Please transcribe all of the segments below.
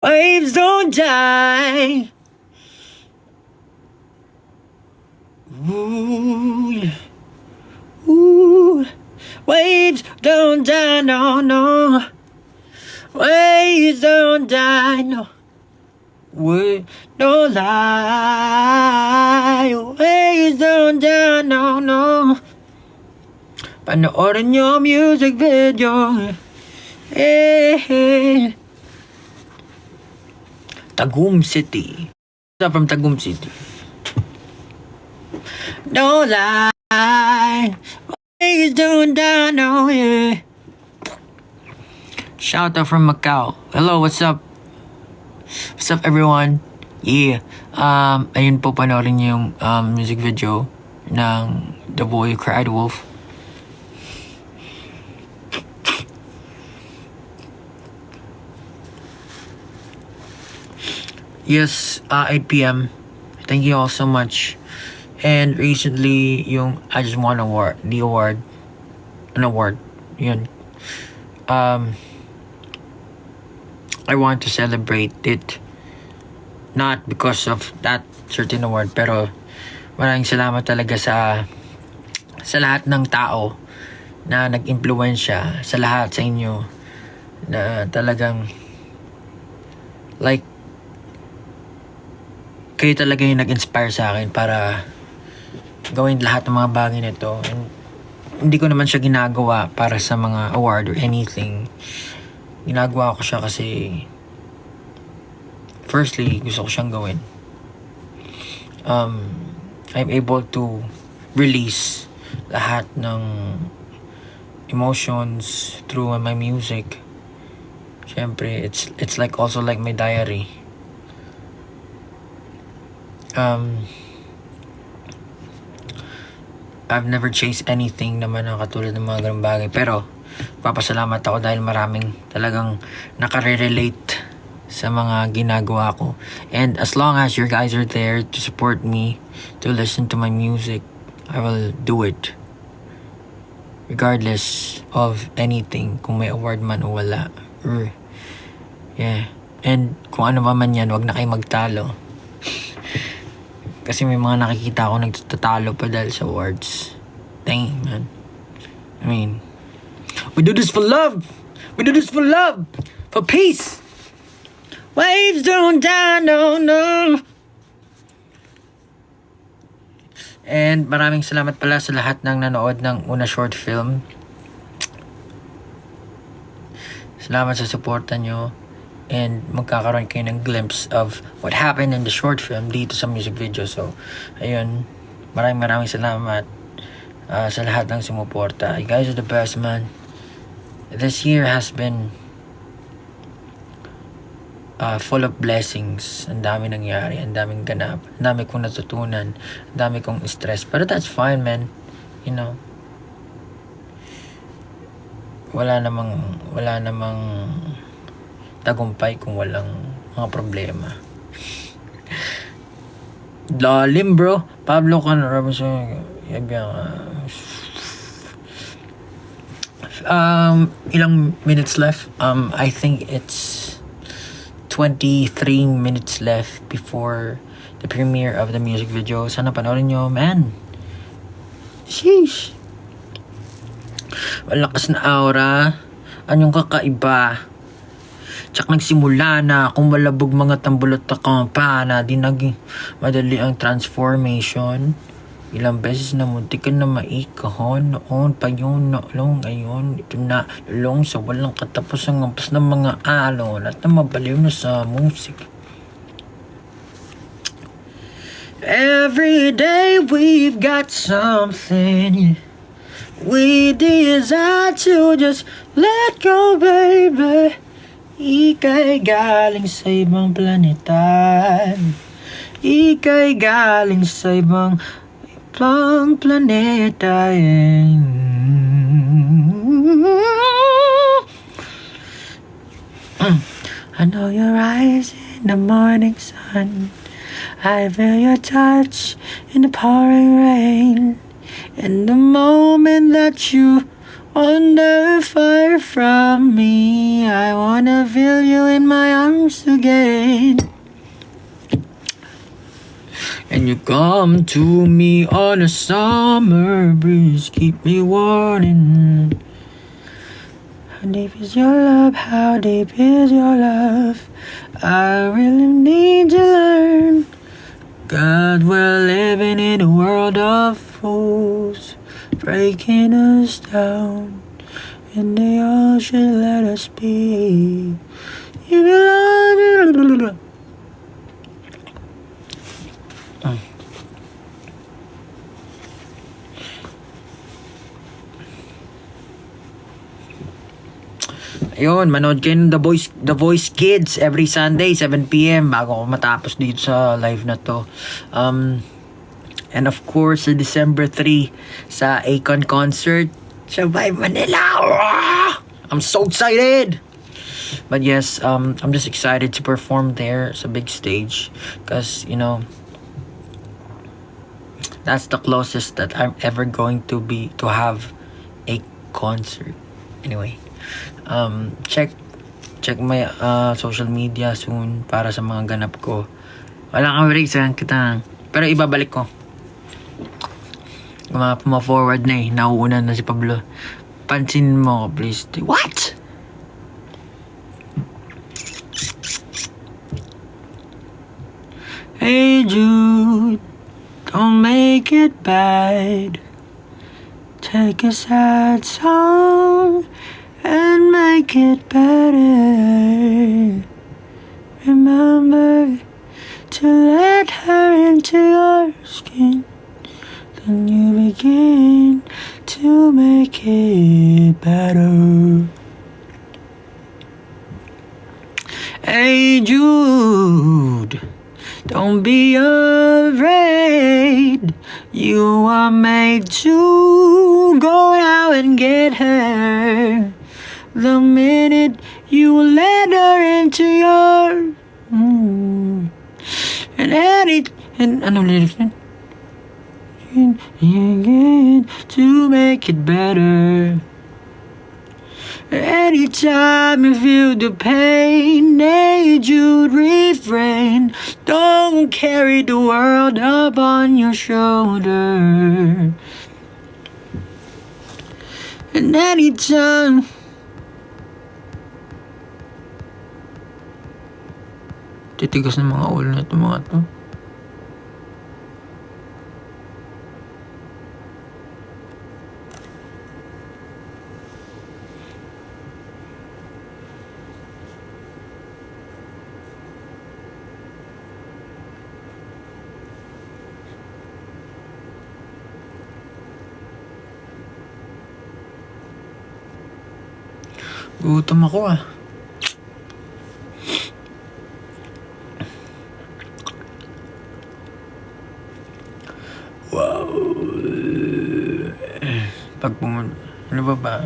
Waves don't die. Ooh, yeah. Ooh. Waves don't die, no, no. Waves don't die, no. We don't lie. Waves don't die, no, no. Panoorin nyo music video. Eh. Tagum City. I'm from Tagum City. Don't lie. Waves don't die, no, yeah. Shout out from Macau. Hello, what's up? What's up, everyone? Yeah. Ayun po, panoorin niyo yung music video ng The Boy Who Cried Wolf. Yes, 8 p.m. Thank you all so much. And recently, yung I Just Won Award, an award, yun. I want to celebrate it, not because of that certain award, pero maraming salamat talaga sa lahat ng tao na nag-impluwensya, sa lahat sa inyo na talagang like kayo talaga yung nag-inspire sa akin para gawin lahat ng mga bagay nito. And hindi ko naman siya ginagawa para sa mga award or anything. Ginagawa ko siya kasi firstly, gusto ko siyang gawin. I'm able to release lahat ng emotions through my music. Siyempre, it's like also like my diary. I've never chased anything naman na katulad ng mga ganung bagay. Pero, papasalamat ako dahil maraming talagang nakare-relate sa mga ginagawa ko. And as long as you guys are there to support me, to listen to my music, I will do it. Regardless of anything, kung may award man o wala. Yeah. And kung ano man yan, wag na kayo magtalo. Kasi may mga nakikita ako nagtatalo pa dahil sa awards. Dang, man. I mean, we do this for love. We do this for love. For peace. Waves don't die, no, no. And maraming salamat pala sa lahat ng nanood ng una short film. Salamat sa suporta nyo. And magkakaroon kayo ng glimpse of what happened in the short film dito sa music video. So, ayun. Maraming salamat sa lahat ng sumuporta. You guys are the best, man. This year has been full of blessings. Ang dami nangyari. Ang daming ganap. Ang dami kong natutunan. Ang dami kong stress. Pero that's fine, man. You know. Wala namang tagumpay kung walang mga problema. Lalim, bro. Pablo Cano Robinson. Ilang minutes left? I think it's 23 minutes left before the premiere of the music video. Sana panoorin nyo, man. Sheesh. Malakas na aura. Anong kakaiba? Tsak nagsimula na kung malabog mga tambulot na kampana, di naging madali ang transformation. Ilang beses na muntikan na maikahon, noon pa yun, noong ngayon, ito na, lulong sa walang katapos ang ampas ng mga alon at na mabaliw na sa musik. Every day we've got something we desire to just let go, baby. Ika'y galing sa ibang planeta. Ika'y galing sa ibang planeta. I know your eyes in the morning sun. I feel your touch in the pouring rain. And the moment that you Under fire from me, I wanna feel you in my arms again. And you come to me on a summer breeze, keep me warming. How deep is your love? How deep is your love? I really need to learn. God, we're living in a world of fools, breaking us down, and they all should let us be. You belong. Ayun, manood kayo ng The Voice Kids every Sunday, 7 p.m. bago ako matapos dito sa live na to. And of course, sa December 3, sa Akon concert sa Vibe Manila. I'm so excited! But yes, I'm just excited to perform there sa big stage. Because, you know, that's the closest that I'm ever going to have a concert. Anyway. Check my social media soon para sa mga ganap ko. Wala kang reason kita. Pero ibabalik ko. Ma-forward na eh. Nauuna na si Pablo. Pansin mo please. What? Hey Jude, don't make it bad. Take a sad song and make it better. Remember to let her into your skin. Then you begin to make it better. Hey Jude, don't be afraid. You are made to go out and get her. The minute you let her into your and ano lyrics na? To make it better. Anytime you feel the pain, hey Jude, refrain. Don't carry the world up on your shoulder. And anytime titigas ng mga ulo na ito mga to. Gutom ako ah. Wow. Pag pumunta, ano ba?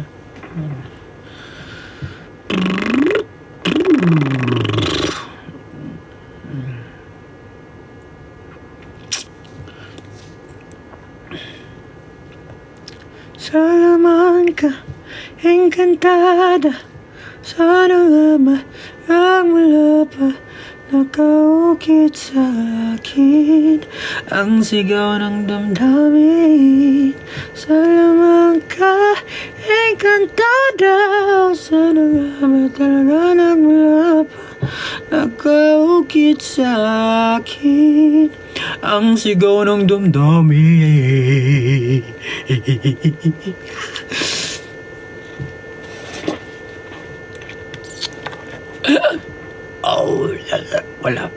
Salamanca, encantada. Sana nga mula pa nakaukit sa akin ang sigaw ng damdamin. Salamanca, encantada. Sana nga talaga nagmula pa nakaukit sa akin ang sigaw ng damdamin. Oh, wala.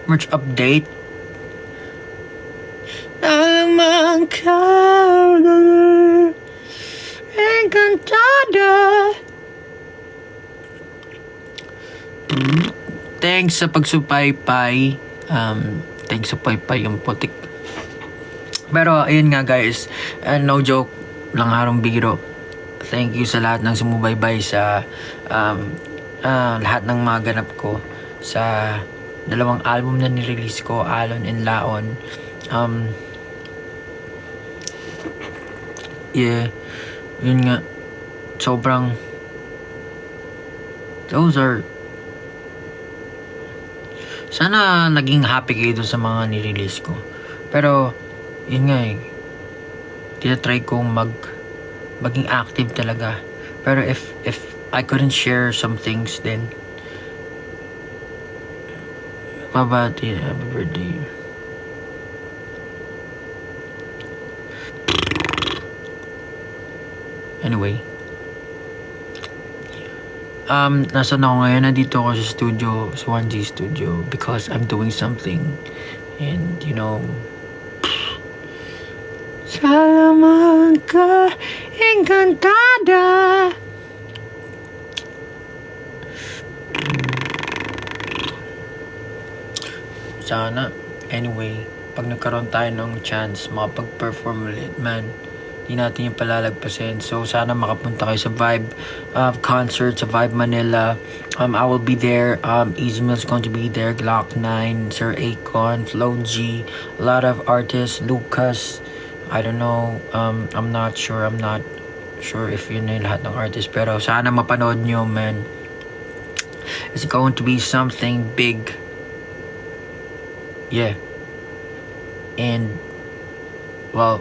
Merch update. Salamanca, encantada. Thanks sa pagsupaybay. Thanks sa paypay yung putik. Pero ayun nga guys, no joke, lang harong biro. Thank you sa lahat ng sumubaybay sa lahat ng mga ganap ko sa dalawang album na nirelease ko, Alon and Laon. Yeah, Yun nga, sobrang, those are, sana naging happy kayo dun sa mga nirelease ko. Pero, yun nga eh, tinatry kong maging active talaga. Pero if I couldn't share some things, then babati, happy birthday. Anyway, nasan ako ngayon? Nandito ako sa studio, sa 1G studio, because I'm doing something. And you know, Salamanca Encantada. Sana, anyway, pag nagkaroon tayo ng chance makapag-perform ulit, man, di natin yung palalagpasin. So, sana makapunta kayo sa Vibe concert sa Vibe Manila. I will be there. Easy Mill's going to be there. Glock 9, Sir Akon, Flo G, a lot of artists, Lucas. I don't know. I'm not sure if yun na yung lahat ng artists. Pero sana mapanood nyo, man. It's going to be something big. Yeah. And, well,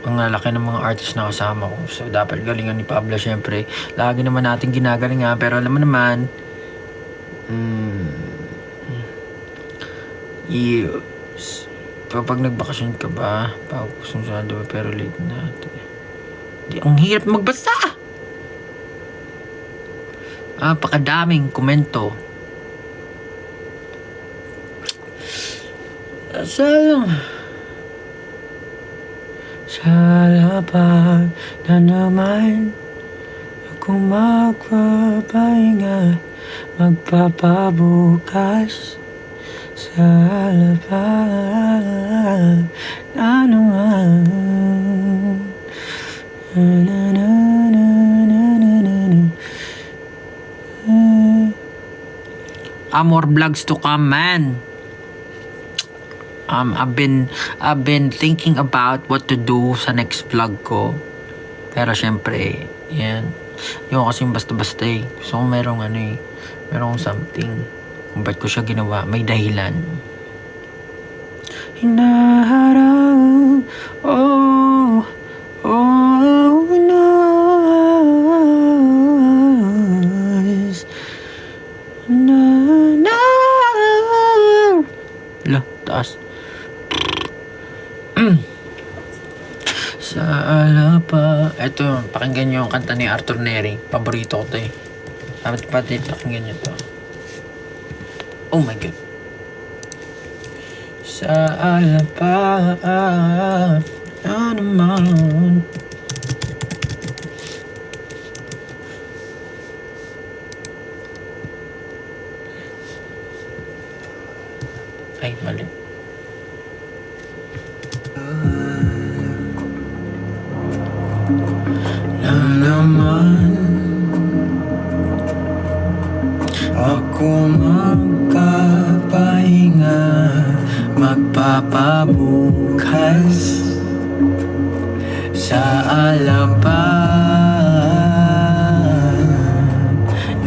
ang lalaki ng mga artist na kasama ko. So, dapat galingan ni Pablo, syempre. Lagi naman natin ginagalingan. Pero alam mo naman, yes. Kapag nagbakasyon ka ba, pagkusunod pero late na. Ang hirap magbasa! Pakadaming komento. Sa lapag na naman ako magpapahinga, magpapabukas. Sa lapag na naman. More vlogs to come, man. I've been thinking about what to do sa next vlog ko. Pero syempre, yan. Yung kasi basta-basta eh. Gusto ko merong something. Kung ba't ko siya ginawa, may dahilan. Hinaharap, oh, nice. Lah, taas. Sa alapa. Ito, pakinggan nyo yung kanta ni Arthur Neri. Paborito ko to eh. Pati pakinggan nyo to. Oh my God. Sa alapa na naman. Ay, mali. Na naman ako magpapahinga, magpapabukas sa alapan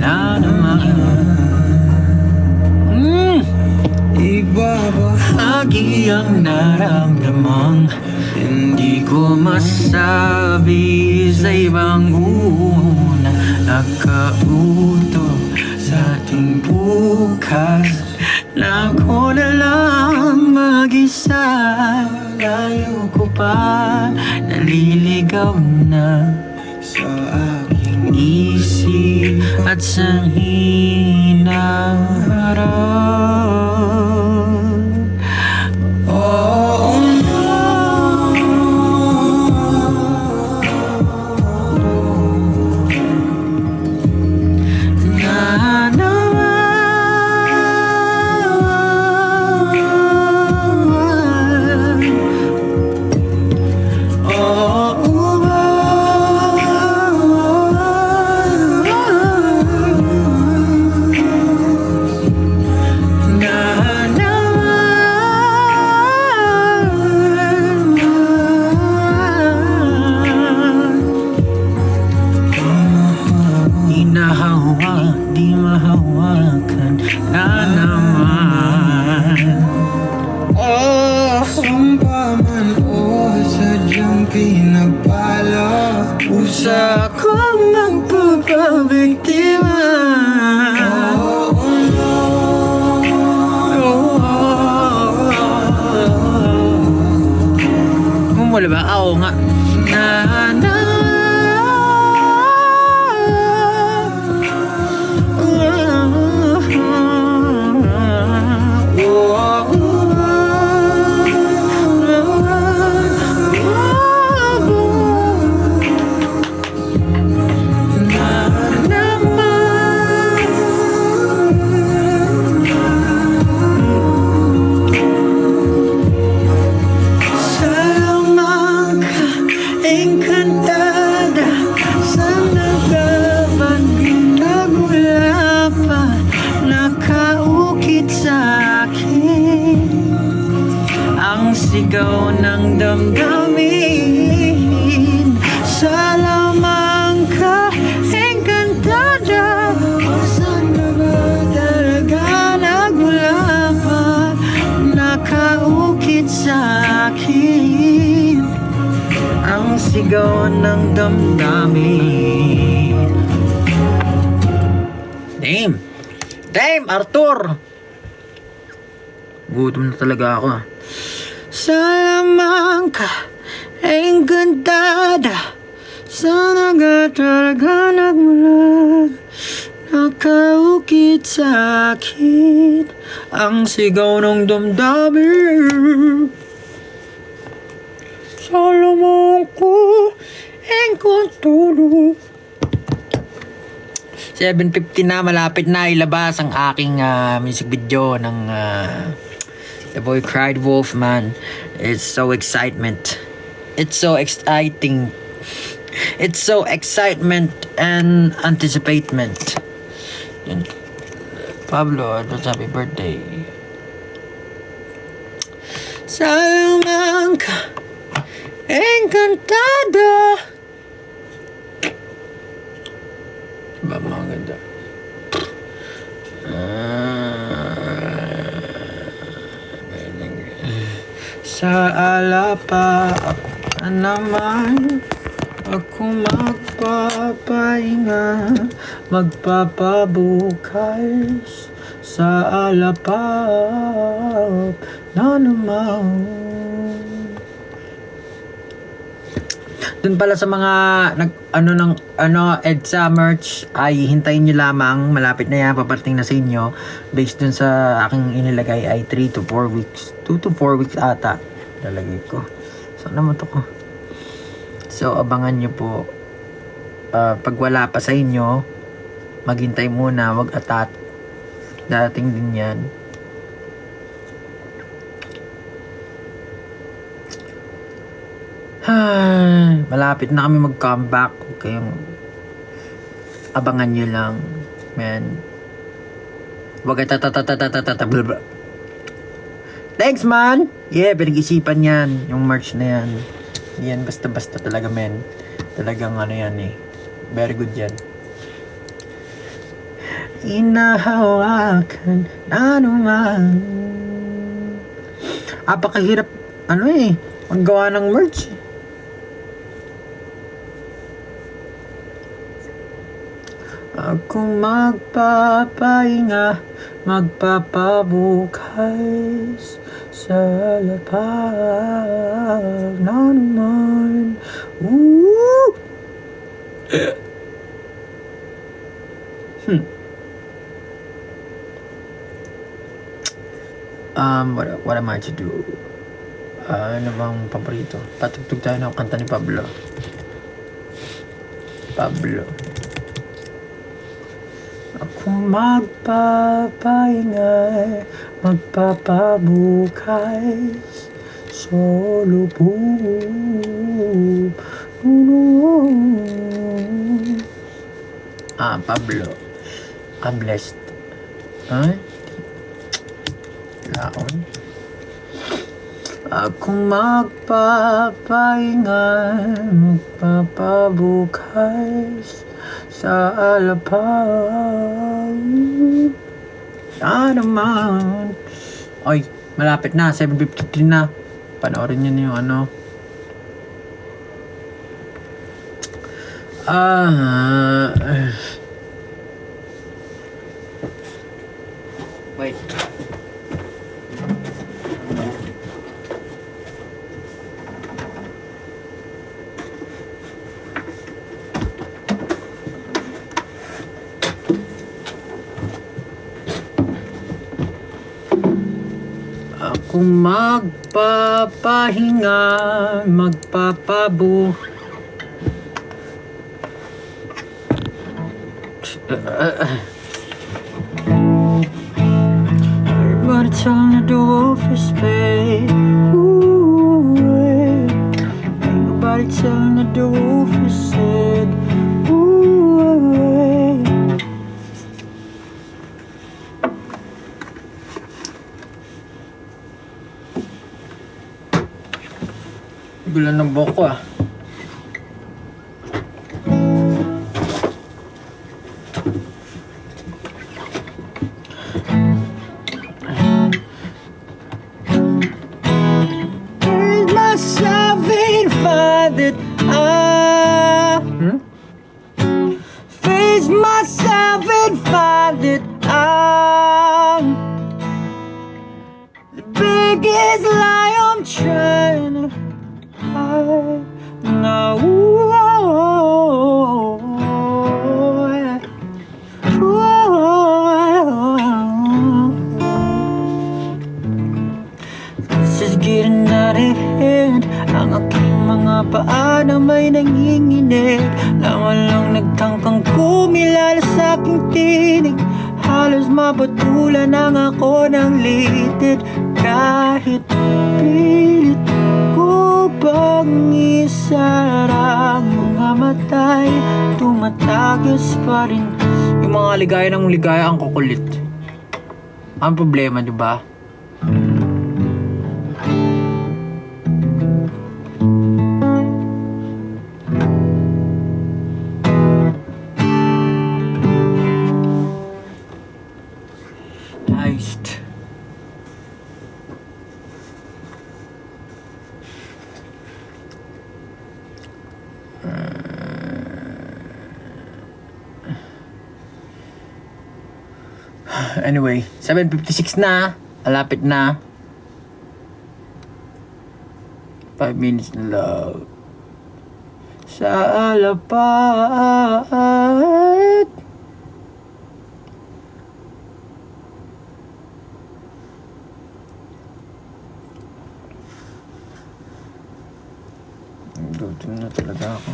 na naman. Ibabahagi ang naramdamang hindi ko masabi sa ibang una. Nakauto sa ating bukas na ako na lang mag-isa. Layo ko pa, naliligaw na sa aking isip at sa hinaharap. Oh no, na naman. Oh, Wala ba? Oo nga. Na na encantada sa nagaban nagmula pa nakaukit sa akin ang sigaw ng damdamin sa lamang ka encantada sa talaga nagmula pa nakaukit sa akin ang sigaw ng damdamin. Damn! Damn, Arthur! Gutom na talaga ako. Salamangka, encantada, sa nagatalaga nagmula, nakaukit sa akin, ang sigaw ng damdamin. Salamang ko, engkantado. 7:50 na, malapit na ilabas ang aking music video ng The Boy Cried Wolf, man. It's so excitement. It's so exciting. It's so excitement and anticipation. Pablo, advance happy birthday. Salamangka, encantada. Diba mga ganda? Sa alapa naman ako magpapahinga, magpapabukas sa alapap na naman. Dun pala sa mga EDSA merch ay hintayin nyo lamang, malapit na yan, paparating na sa inyo. Based dun sa aking inilagay ay 3 to 4 weeks, 2 to 4 weeks ata lalagay ko. Sana mo to ko. So abangan nyo po. Pag wala pa sa inyo, maghintay muna, wag atat. Dating din yan. Malapit na kami mag-comeback. Huwag kayong abangan nyo lang, man. Huwag blah. Thanks, man! Yeah, pinag-isipan yan. Yung merch na yan. Yan, basta-basta talaga, man. Talagang ano yan eh. Very good yan. Inahawakan na naman. Apakahirap, maggawa ng merch. Ako magpapahinga, magpapabukas sa lapag na naman. Woo! What am I to do? Ano bang paborito? Patugtog tayo ng kanta ni Pablo. Ako magpapahinga, magpapabukas sa lubog. Pablo. I'm blessed. Laon. Ako magpapahinga, magpapabukas sa alapag na naman. Oy, malapit na, 7:53 na. Panoorin nyo na yung wait. Kung magpapahinga, magpapabu. Everybody telling the wolf is paid. Ooh, ain't nobody telling the wolf is sad. Ooh, gulan ng buhok ko ah. Myself ain't find it. Face myself and find it. The biggest lie I'm trying to hide now. This is getting out of hand. Ang aking mga paa na may nanginginig. Laman lang nagtangkang kumilala sa aking tinig. Halos mapatulan ang ako ng litid. Kahit pilit ko bang isara mga matay, tumatagas pa rin. Yung mga ligaya ng ligaya ang kukulit. Ang problema, di ba? Heist. Anyway, 7:56 na. Malapit na. 5 minutes na lang. Sa alapat. Gutom na talaga ako.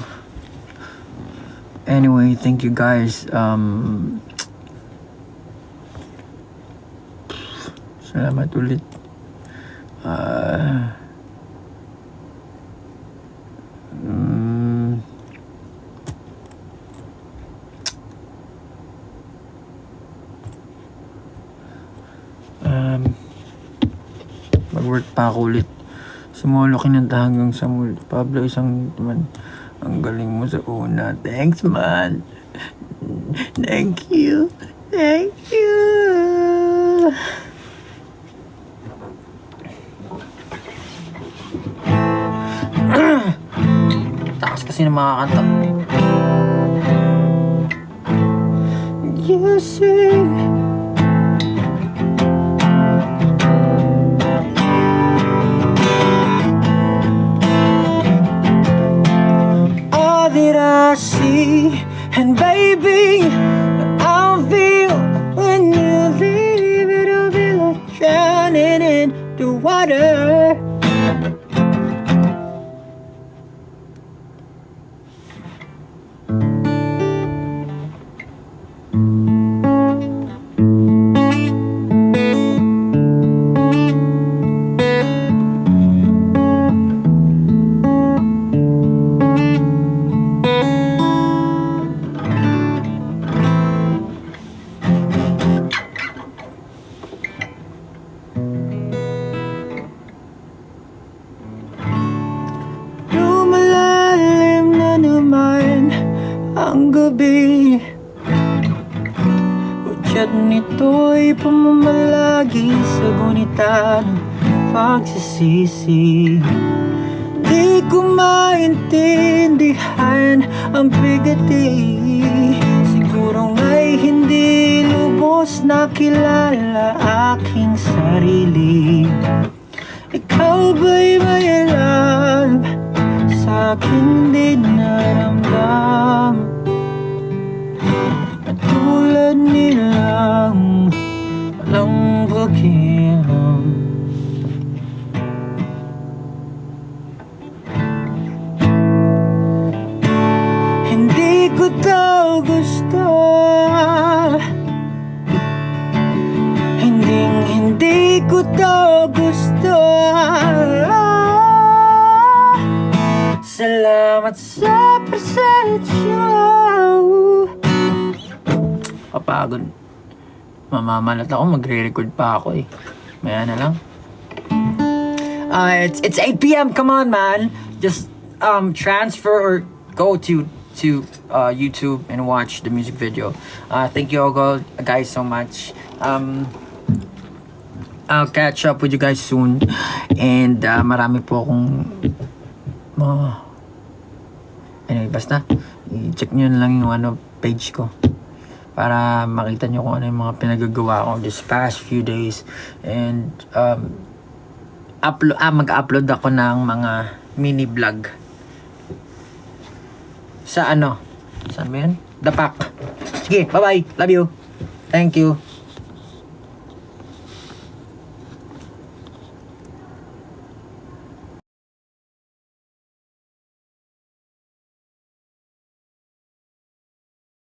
Anyway, thank you guys. Salamat ulit. Mag-work pa ako ulit. Simolo kinanta hanggang sa muli. Pablo, isang man. Ang galing mo sa una. Thanks, man. Thank you. Thank you. Takas kasi ng mga kanta. You sing. All that I see, and baby, I'll feel when you leave. It'll be like drowning in the water. Ang gabi, udyat nito'y pamamalagi sa gunita ng pagsisisi. Di ko maintindihan ang bigati. Siguro nga'y hindi lubos nakilala aking sarili. Ikaw ba'y may alam sa aking dinaramdam? At tulad nilang walang pakialam. Hindi ko to gusto. Salamat sa presensya. Kapagod. Mamamalat ako, magre-record pa ako eh. Maya na lang. It's 8 p.m. Come on, man. Just transfer or go to YouTube and watch the music video. Thank you all guys so much. I'll catch up with you guys soon. And marami po akong anyway, basta i-check nyo na lang yung page ko para makita nyo kung ano yung mga pinagagawa ko this past few days. And mag-upload ako ng mga mini vlog sa saan ba yun? The Pack. Sige, bye bye, love you, thank you.